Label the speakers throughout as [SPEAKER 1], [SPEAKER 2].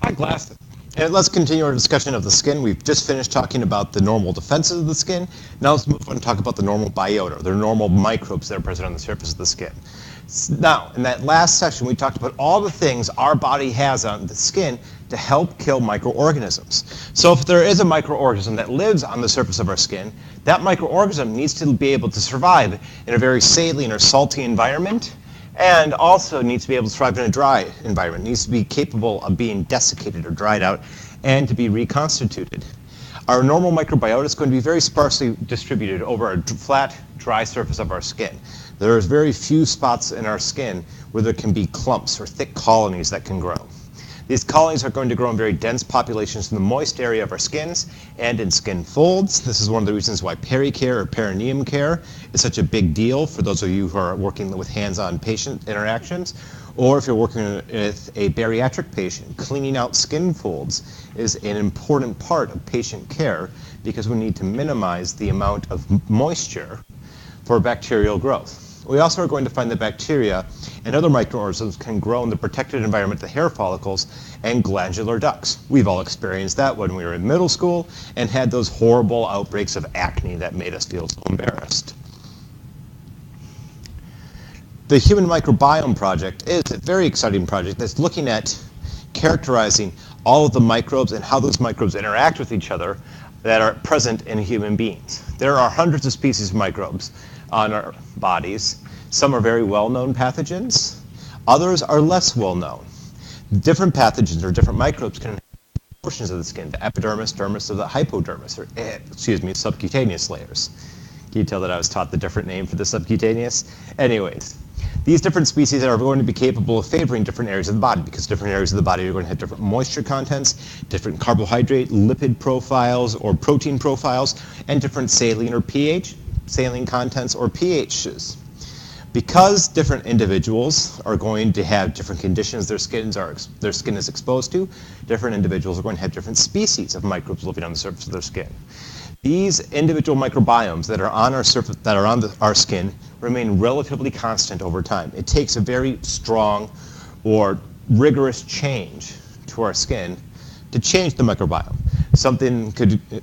[SPEAKER 1] Eyeglasses. And let's continue our discussion of the skin. We've just finished talking about the normal defenses of the skin. Now let's move on and talk about the normal biota, the normal microbes that are present on the surface of the skin. Now, in that last section, we talked about all the things our body has on the skin to help kill microorganisms. So if there is a microorganism that lives on the surface of our skin, that microorganism needs to be able to survive in a very saline or salty environment, and also needs to be able to survive in a dry environment. It needs to be capable of being desiccated or dried out and to be reconstituted. Our normal microbiota is going to be very sparsely distributed over a flat, dry surface of our skin. There are very few spots in our skin where there can be clumps or thick colonies that can grow. These colonies are going to grow in very dense populations in the moist area of our skins and in skin folds. This is one of the reasons why pericare or perineum care is such a big deal for those of you who are working with hands-on patient interactions, or if you're working with a bariatric patient. Cleaning out skin folds is an important part of patient care because we need to minimize the amount of moisture for bacterial growth. We also are going to find that bacteria and other microorganisms can grow in the protected environment of the hair follicles and glandular ducts. We've all experienced that when we were in middle school and had those horrible outbreaks of acne that made us feel so embarrassed. The Human Microbiome Project is a very exciting project that's looking at characterizing all of the microbes and how those microbes interact with each other that are present in human beings. There are hundreds of species of microbes on our bodies. Some are very well-known pathogens. Others are less well-known. Different pathogens or different microbes can inhabit portions of the skin, the epidermis, dermis, or the hypodermis, or subcutaneous layers. Can you tell that I was taught the different name for the subcutaneous? Anyways, these different species are going to be capable of favoring different areas of the body because different areas of the body are going to have different moisture contents, different carbohydrate, lipid profiles, or protein profiles, and different saline or pH, saline contents or pHs. Because different individuals are going to have different conditions their skin is exposed to, different individuals are going to have different species of microbes living on the surface of their skin. These individual microbiomes that are on our surface, that are on our skin, remain relatively constant over time. It takes a very strong or rigorous change to our skin to change the microbiome.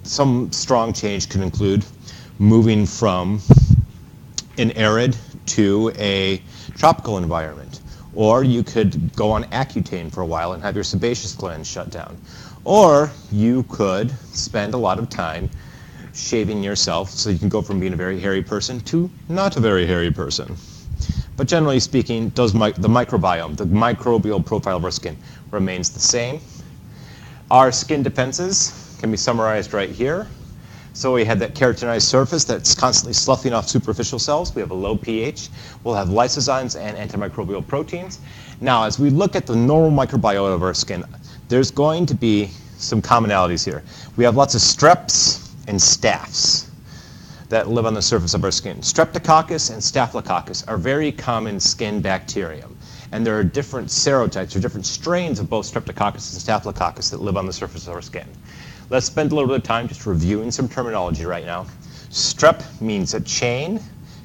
[SPEAKER 1] Some strong change could include moving from an arid to a tropical environment. Or you could go on Accutane for a while and have your sebaceous glands shut down. Or you could spend a lot of time shaving yourself so you can go from being a very hairy person to not a very hairy person. But generally speaking, the microbiome, the microbial profile of our skin remains the same. Our skin defenses can be summarized right here. So we have that keratinized surface that's constantly sloughing off superficial cells. We have a low pH. We'll have lysozymes and antimicrobial proteins. Now, as we look at the normal microbiota of our skin, there's going to be some commonalities here. We have lots of streps and staphs that live on the surface of our skin. Streptococcus and staphylococcus are very common skin bacterium. And there are different serotypes or different strains of both streptococcus and staphylococcus that live on the surface of our skin. Let's spend a little bit of time just reviewing some terminology right now. Strep means a chain.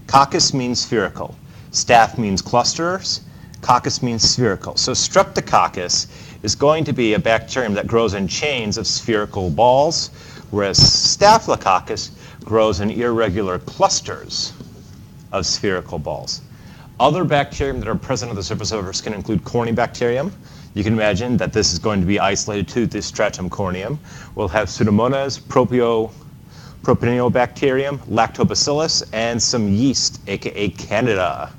[SPEAKER 1] Coccus means spherical. Staph means clusters. Coccus means spherical. So streptococcus is going to be a bacterium that grows in chains of spherical balls, whereas staphylococcus grows in irregular clusters of spherical balls. Other bacterium that are present on the surface of our skin include cornybacterium. You can imagine that this is going to be isolated to the stratum corneum. We'll have Pseudomonas, Propionibacterium, Lactobacillus, and some yeast, aka Candida.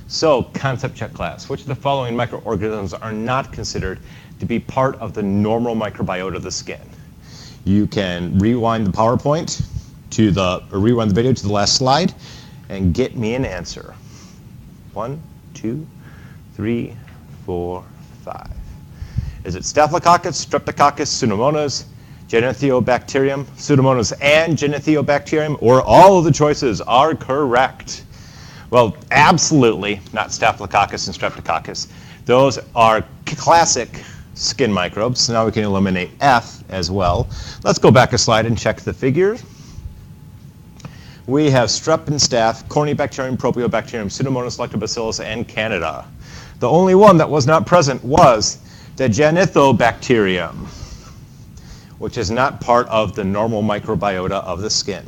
[SPEAKER 1] So, concept check class. Which of the following microorganisms are not considered to be part of the normal microbiota of the skin? You can rewind the PowerPoint or rewind the video to the last slide and get me an answer. 1, 2, 3, 4, 5. Is it Staphylococcus, Streptococcus, Pseudomonas, Genethiobacterium, Pseudomonas and Genethiobacterium, or all of the choices are correct? Well, absolutely not Staphylococcus and Streptococcus. Those are classic skin microbes. So now we can eliminate F as well. Let's go back a slide and check the figures. We have strep and staph, cornybacterium, propionibacterium, Pseudomonas, Lactobacillus, and Candida. The only one that was not present was the Genithobacterium, which is not part of the normal microbiota of the skin.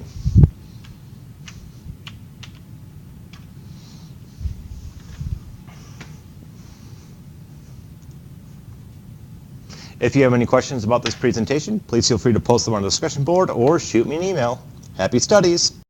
[SPEAKER 1] If you have any questions about this presentation, please feel free to post them on the discussion board or shoot me an email. Happy studies!